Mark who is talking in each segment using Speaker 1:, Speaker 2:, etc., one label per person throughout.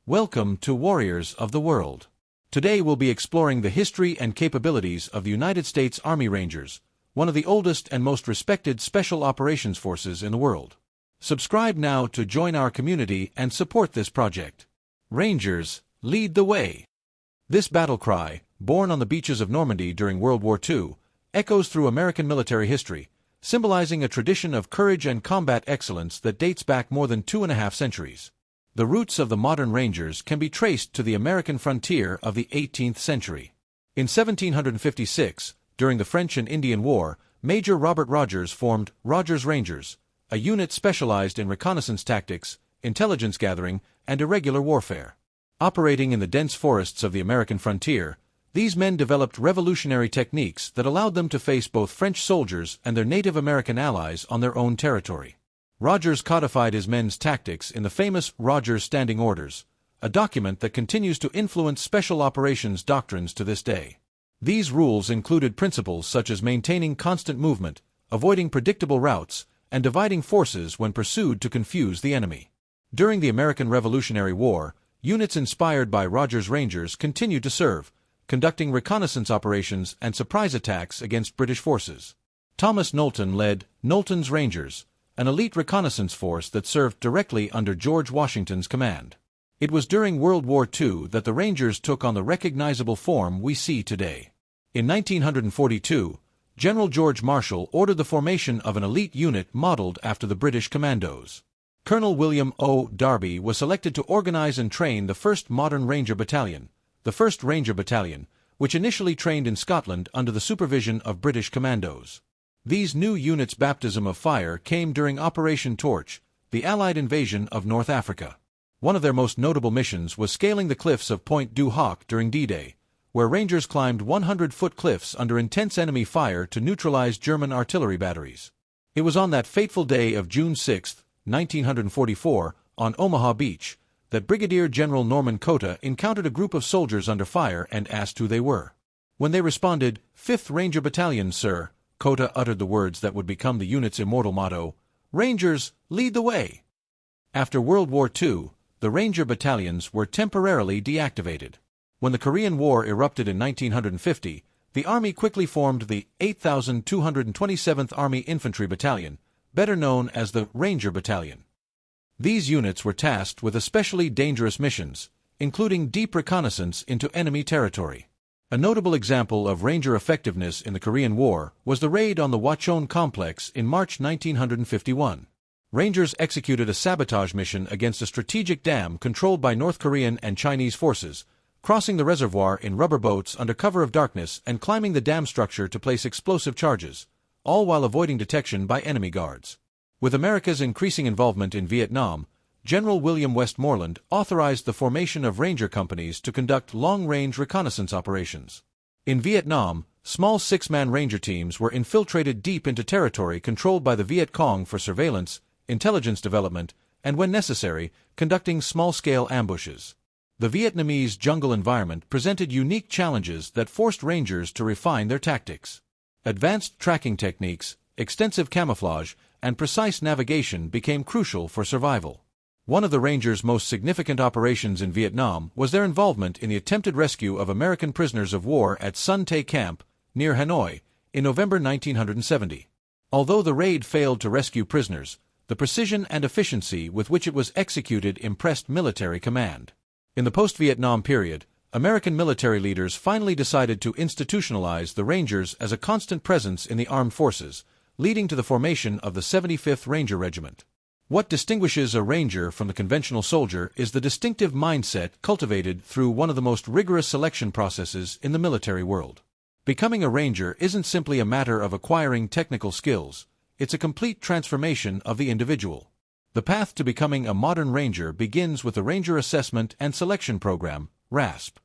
Speaker 1: Welcome to Warriors of the World. Today we'll be exploring the history and capabilities of the United States Army Rangers, one of the oldest and most respected special operations forces in the world. Subscribe now to join our community and support this project. Rangers, lead the way. This battle cry, born on the beaches of Normandy during World War II, echoes through American military history, symbolizing a tradition of courage and combat excellence that dates back more than 2.5 centuries. The roots of the modern Rangers can be traced to the American frontier of the 18th century. In 1756, during the French and Indian War, Major Robert Rogers formed Rogers Rangers, a unit specialized in reconnaissance tactics, intelligence gathering, and irregular warfare. Operating in the dense forests of the American frontier, these men developed revolutionary techniques that allowed them to face both French soldiers and their Native American allies on their own territory. Rogers codified his men's tactics in the famous Rogers Standing Orders, a document that continues to influence special operations doctrines to this day. These rules included principles such as maintaining constant movement, avoiding predictable routes, and dividing forces when pursued to confuse the enemy. During the American Revolutionary War, units inspired by Rogers Rangers continued to serve, conducting reconnaissance operations and surprise attacks against British forces. Thomas Knowlton led Knowlton's Rangers, an elite reconnaissance force that served directly under George Washington's command. It was during World War II that the Rangers took on the recognizable form we see today. In 1942, General George Marshall ordered the formation of an elite unit modeled after the British Commandos. Colonel William O. Darby was selected to organize and train the first modern Ranger Battalion, the 1st Ranger Battalion, which initially trained in Scotland under the supervision of British Commandos. These new units' baptism of fire came during Operation Torch, the Allied invasion of North Africa. One of their most notable missions was scaling the cliffs of Point du Hoc during D-Day, where Rangers climbed 100-foot cliffs under intense enemy fire to neutralize German artillery batteries. It was on that fateful day of June 6, 1944, on Omaha Beach, that Brigadier General Norman Cota encountered a group of soldiers under fire and asked who they were. When they responded, "5th Ranger Battalion, sir," Cota uttered the words that would become the unit's immortal motto, "Rangers, lead the way." After World War II, the Ranger battalions were temporarily deactivated. When the Korean War erupted in 1950, the Army quickly formed the 8,227th Army Infantry Battalion, better known as the Ranger Battalion. These units were tasked with especially dangerous missions, including deep reconnaissance into enemy territory. A notable example of Ranger effectiveness in the Korean War was the raid on the Hwacheon complex in March 1951. Rangers executed a sabotage mission against a strategic dam controlled by North Korean and Chinese forces, crossing the reservoir in rubber boats under cover of darkness and climbing the dam structure to place explosive charges, all while avoiding detection by enemy guards. With America's increasing involvement in Vietnam, General William Westmoreland authorized the formation of Ranger companies to conduct long-range reconnaissance operations. In Vietnam, small 6-man Ranger teams were infiltrated deep into territory controlled by the Viet Cong for surveillance, intelligence development, and when necessary, conducting small-scale ambushes. The Vietnamese jungle environment presented unique challenges that forced Rangers to refine their tactics. Advanced tracking techniques, extensive camouflage, and precise navigation became crucial for survival. One of the Rangers' most significant operations in Vietnam was their involvement in the attempted rescue of American prisoners of war at Sun Tay Camp, near Hanoi, in November 1970. Although the raid failed to rescue prisoners, the precision and efficiency with which it was executed impressed military command. In the post-Vietnam period, American military leaders finally decided to institutionalize the Rangers as a constant presence in the armed forces, leading to the formation of the 75th Ranger Regiment. What distinguishes a Ranger from the conventional soldier is the distinctive mindset cultivated through one of the most rigorous selection processes in the military world. Becoming a Ranger isn't simply a matter of acquiring technical skills, it's a complete transformation of the individual. The path to becoming a modern Ranger begins with the Ranger Assessment and Selection Program, RASP.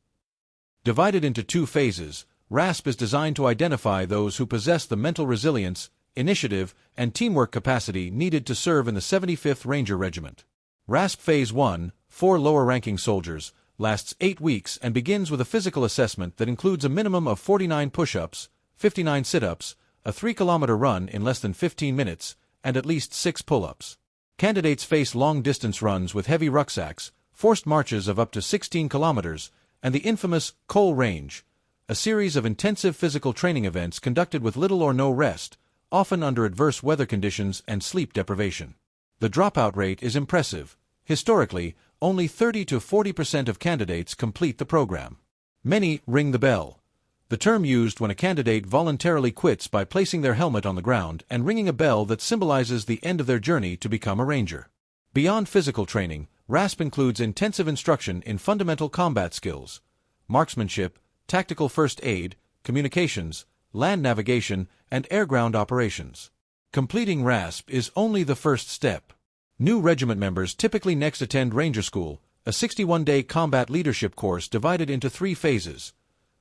Speaker 1: Divided into 2 phases, RASP is designed to identify those who possess the mental resilience, initiative, and teamwork capacity needed to serve in the 75th Ranger Regiment. RASP Phase 1, 4 lower-ranking soldiers, lasts 8 weeks and begins with a physical assessment that includes a minimum of 49 push-ups, 59 sit-ups, a 3-kilometer run in less than 15 minutes, and at least 6 pull-ups. Candidates face long-distance runs with heavy rucksacks, forced marches of up to 16 kilometers, and the infamous Coal Range, a series of intensive physical training events conducted with little or no rest, often under adverse weather conditions and sleep deprivation. The dropout rate is impressive. Historically, only 30 to 40% of candidates complete the program. Many ring the bell, the term used when a candidate voluntarily quits by placing their helmet on the ground and ringing a bell that symbolizes the end of their journey to become a ranger. Beyond physical training, RASP includes intensive instruction in fundamental combat skills, marksmanship, tactical first aid, communications, land navigation, and air-ground operations. Completing RASP is only the first step. New regiment members typically next attend Ranger School, a 61-day combat leadership course divided into 3 phases: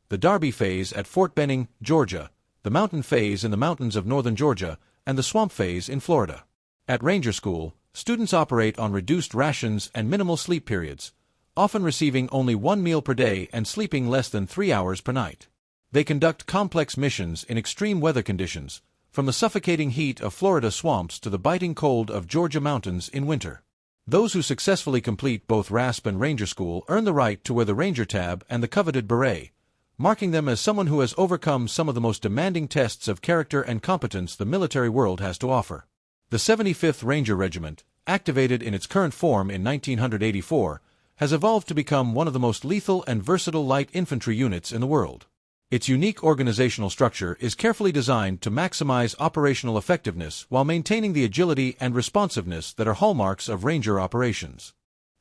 Speaker 1: the Darby phase at Fort Benning, Georgia, the Mountain phase in the mountains of northern Georgia, and the Swamp phase in Florida. At Ranger School, students operate on reduced rations and minimal sleep periods, often receiving only 1 meal per day and sleeping less than 3 hours per night. They conduct complex missions in extreme weather conditions, from the suffocating heat of Florida swamps to the biting cold of Georgia mountains in winter. Those who successfully complete both RASP and Ranger School earn the right to wear the Ranger tab and the coveted beret, marking them as someone who has overcome some of the most demanding tests of character and competence the military world has to offer. The 75th Ranger Regiment, activated in its current form in 1984, has evolved to become one of the most lethal and versatile light infantry units in the world. Its unique organizational structure is carefully designed to maximize operational effectiveness while maintaining the agility and responsiveness that are hallmarks of Ranger operations.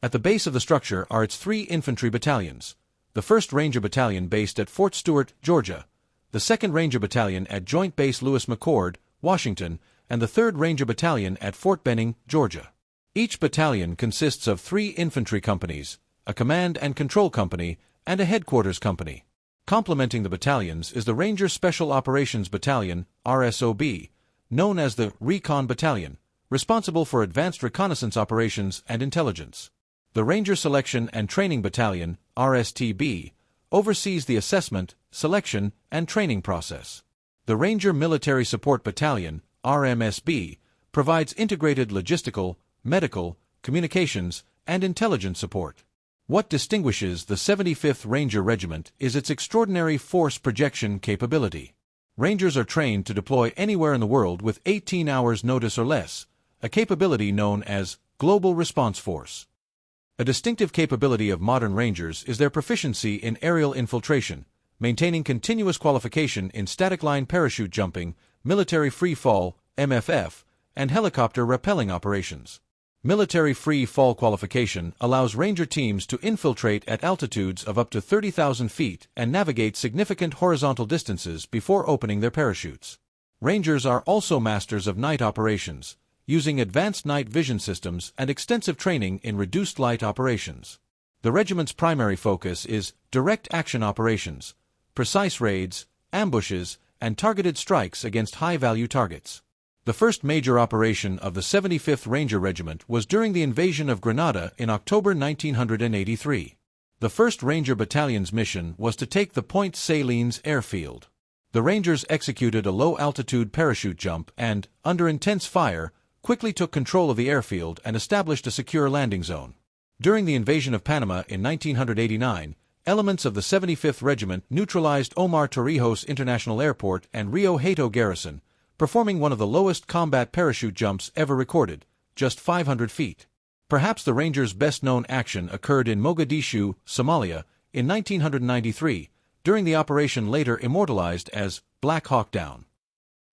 Speaker 1: At the base of the structure are its 3 infantry battalions: the 1st Ranger Battalion based at Fort Stewart, Georgia, the 2nd Ranger Battalion at Joint Base Lewis McChord, Washington, and the 3rd Ranger Battalion at Fort Benning, Georgia. Each battalion consists of 3 infantry companies, a command and control company, and a headquarters company. Complementing the battalions is the Ranger Special Operations Battalion, RSOB, known as the Recon Battalion, responsible for advanced reconnaissance operations and intelligence. The Ranger Selection and Training Battalion, RSTB, oversees the assessment, selection, and training process. The Ranger Military Support Battalion, RMSB, provides integrated logistical, medical, communications, and intelligence support. What distinguishes the 75th Ranger Regiment is its extraordinary force projection capability. Rangers are trained to deploy anywhere in the world with 18 hours notice or less, a capability known as Global Response Force. A distinctive capability of modern Rangers is their proficiency in aerial infiltration, maintaining continuous qualification in static line parachute jumping, military free fall, MFF, and helicopter rappelling operations. Military free fall qualification allows Ranger teams to infiltrate at altitudes of up to 30,000 feet and navigate significant horizontal distances before opening their parachutes. Rangers are also masters of night operations, using advanced night vision systems and extensive training in reduced light operations. The regiment's primary focus is direct action operations, precise raids, ambushes, and targeted strikes against high-value targets. The first major operation of the 75th Ranger Regiment was during the invasion of Grenada in October 1983. The 1st Ranger Battalion's mission was to take the Point Salines airfield. The Rangers executed a low-altitude parachute jump and, under intense fire, quickly took control of the airfield and established a secure landing zone. During the invasion of Panama in 1989, elements of the 75th Regiment neutralized Omar Torrijos International Airport and Rio Hato Garrison, performing one of the lowest combat parachute jumps ever recorded, just 500 feet. Perhaps the Rangers' best-known action occurred in Mogadishu, Somalia, in 1993, during the operation later immortalized as Black Hawk Down.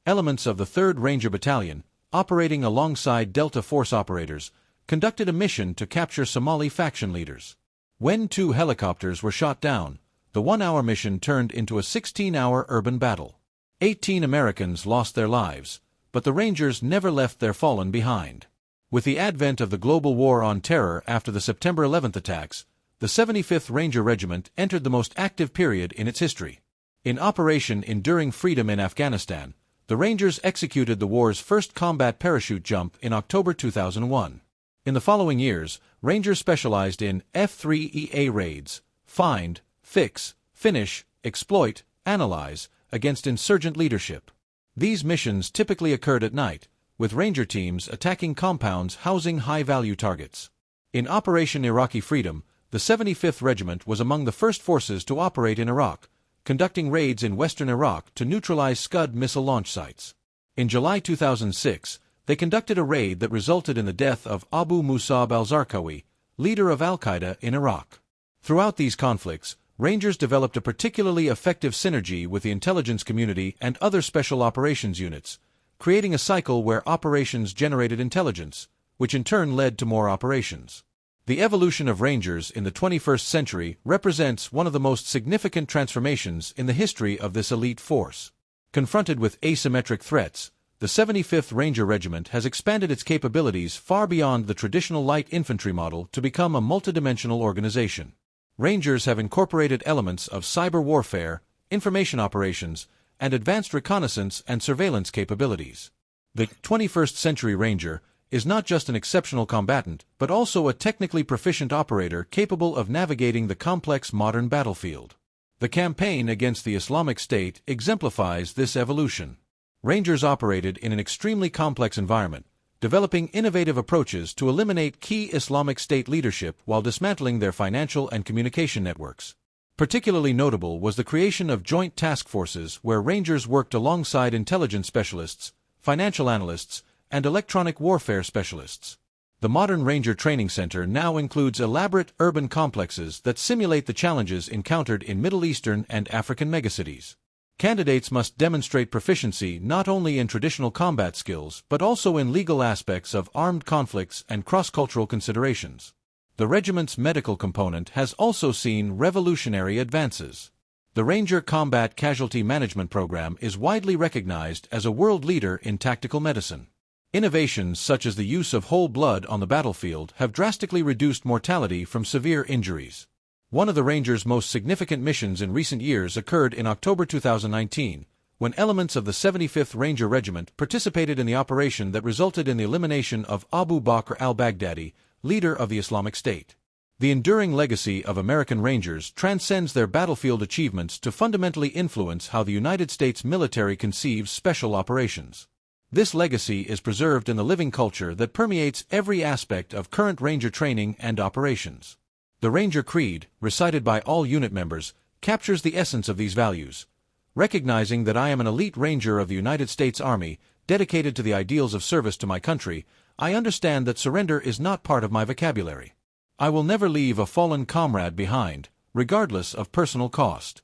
Speaker 1: Elements of the 3rd Ranger Battalion, operating alongside Delta Force operators, conducted a mission to capture Somali faction leaders. When 2 helicopters were shot down, the 1-hour mission turned into a 16-hour urban battle. 18 Americans lost their lives, but the Rangers never left their fallen behind. With the advent of the global war on terror after the September 11th attacks, the 75th Ranger Regiment entered the most active period in its history. In Operation Enduring Freedom in Afghanistan, the Rangers executed the war's first combat parachute jump in October 2001. In the following years, Rangers specialized in F-3EA raids, find, fix, finish, exploit, analyze, against insurgent leadership. These missions typically occurred at night, with Ranger teams attacking compounds housing high-value targets. In Operation Iraqi Freedom, the 75th Regiment was among the first forces to operate in Iraq, conducting raids in western Iraq to neutralize Scud missile launch sites. In July 2006, they conducted a raid that resulted in the death of Abu Musab al-Zarqawi, leader of al-Qaeda in Iraq. Throughout these conflicts, Rangers developed a particularly effective synergy with the intelligence community and other special operations units, creating a cycle where operations generated intelligence, which in turn led to more operations. The evolution of Rangers in the 21st century represents one of the most significant transformations in the history of this elite force. Confronted with asymmetric threats, the 75th Ranger Regiment has expanded its capabilities far beyond the traditional light infantry model to become a multidimensional organization. Rangers have incorporated elements of cyber warfare, information operations, and advanced reconnaissance and surveillance capabilities. The 21st Century Ranger is not just an exceptional combatant, but also a technically proficient operator capable of navigating the complex modern battlefield. The campaign against the Islamic State exemplifies this evolution. Rangers operated in an extremely complex environment, developing innovative approaches to eliminate key Islamic State leadership while dismantling their financial and communication networks. Particularly notable was the creation of joint task forces where Rangers worked alongside intelligence specialists, financial analysts, and electronic warfare specialists. The modern Ranger Training Center now includes elaborate urban complexes that simulate the challenges encountered in Middle Eastern and African megacities. Candidates must demonstrate proficiency not only in traditional combat skills but also in legal aspects of armed conflicts and cross-cultural considerations. The regiment's medical component has also seen revolutionary advances. The Ranger Combat Casualty Management Program is widely recognized as a world leader in tactical medicine. Innovations such as the use of whole blood on the battlefield have drastically reduced mortality from severe injuries. One of the Rangers' most significant missions in recent years occurred in October 2019, when elements of the 75th Ranger Regiment participated in the operation that resulted in the elimination of Abu Bakr al-Baghdadi, leader of the Islamic State. The enduring legacy of American Rangers transcends their battlefield achievements to fundamentally influence how the United States military conceives special operations. This legacy is preserved in the living culture that permeates every aspect of current Ranger training and operations. The Ranger Creed, recited by all unit members, captures the essence of these values. Recognizing that I am an elite Ranger of the United States Army, dedicated to the ideals of service to my country, I understand that surrender is not part of my vocabulary. I will never leave a fallen comrade behind, regardless of personal cost.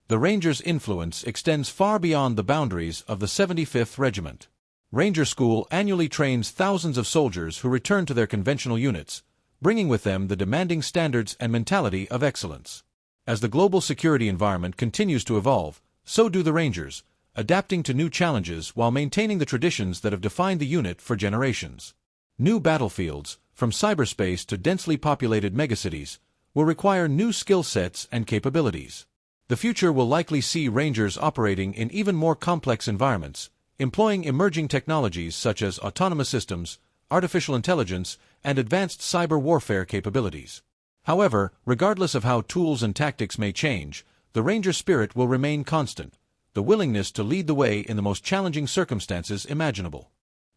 Speaker 1: The Rangers' influence extends far beyond the boundaries of the 75th Regiment. Ranger School annually trains thousands of soldiers who return to their conventional units, bringing with them the demanding standards and mentality of excellence. As the global security environment continues to evolve, so do the Rangers, adapting to new challenges while maintaining the traditions that have defined the unit for generations. New battlefields, from cyberspace to densely populated megacities, will require new skill sets and capabilities. The future will likely see Rangers operating in even more complex environments, employing emerging technologies such as autonomous systems, artificial intelligence, and advanced cyber warfare capabilities. However, regardless of how tools and tactics may change, the Ranger spirit will remain constant, the willingness to lead the way in the most challenging circumstances imaginable.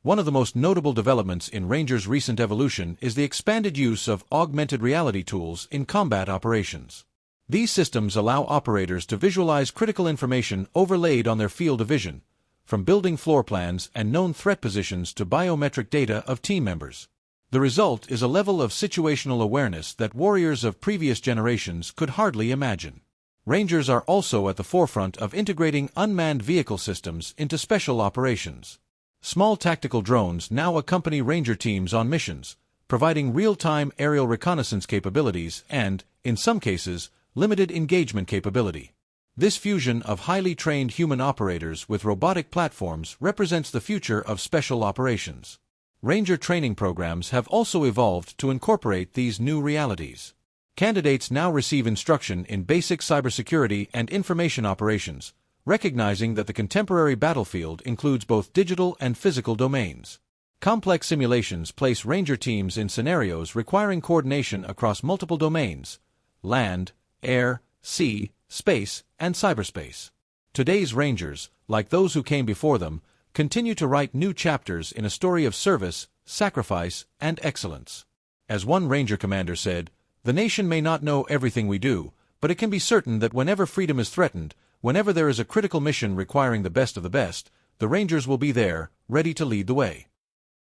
Speaker 1: One of the most notable developments in Rangers' recent evolution is the expanded use of augmented reality tools in combat operations. These systems allow operators to visualize critical information overlaid on their field of vision, from building floor plans and known threat positions to biometric data of team members. The result is a level of situational awareness that warriors of previous generations could hardly imagine. Rangers are also at the forefront of integrating unmanned vehicle systems into special operations. Small tactical drones now accompany Ranger teams on missions, providing real-time aerial reconnaissance capabilities and, in some cases, limited engagement capability. This fusion of highly trained human operators with robotic platforms represents the future of special operations. Ranger training programs have also evolved to incorporate these new realities. Candidates now receive instruction in basic cybersecurity and information operations, recognizing that the contemporary battlefield includes both digital and physical domains. Complex simulations place Ranger teams in scenarios requiring coordination across multiple domains: land, air, sea, space, and cyberspace. Today's Rangers, like those who came before them, continue to write new chapters in a story of service, sacrifice, and excellence. As one Ranger commander said, "The nation may not know everything we do, but it can be certain that whenever freedom is threatened, whenever there is a critical mission requiring the best of the best, the Rangers will be there, ready to lead the way."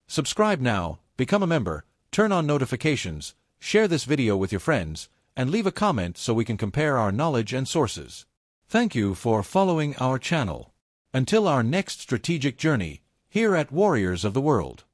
Speaker 1: Subscribe now, become a member, turn on notifications, share this video with your friends, and leave a comment so we can compare our knowledge and sources. Thank you for following our channel. Until our next strategic journey, here at Warriors of the World.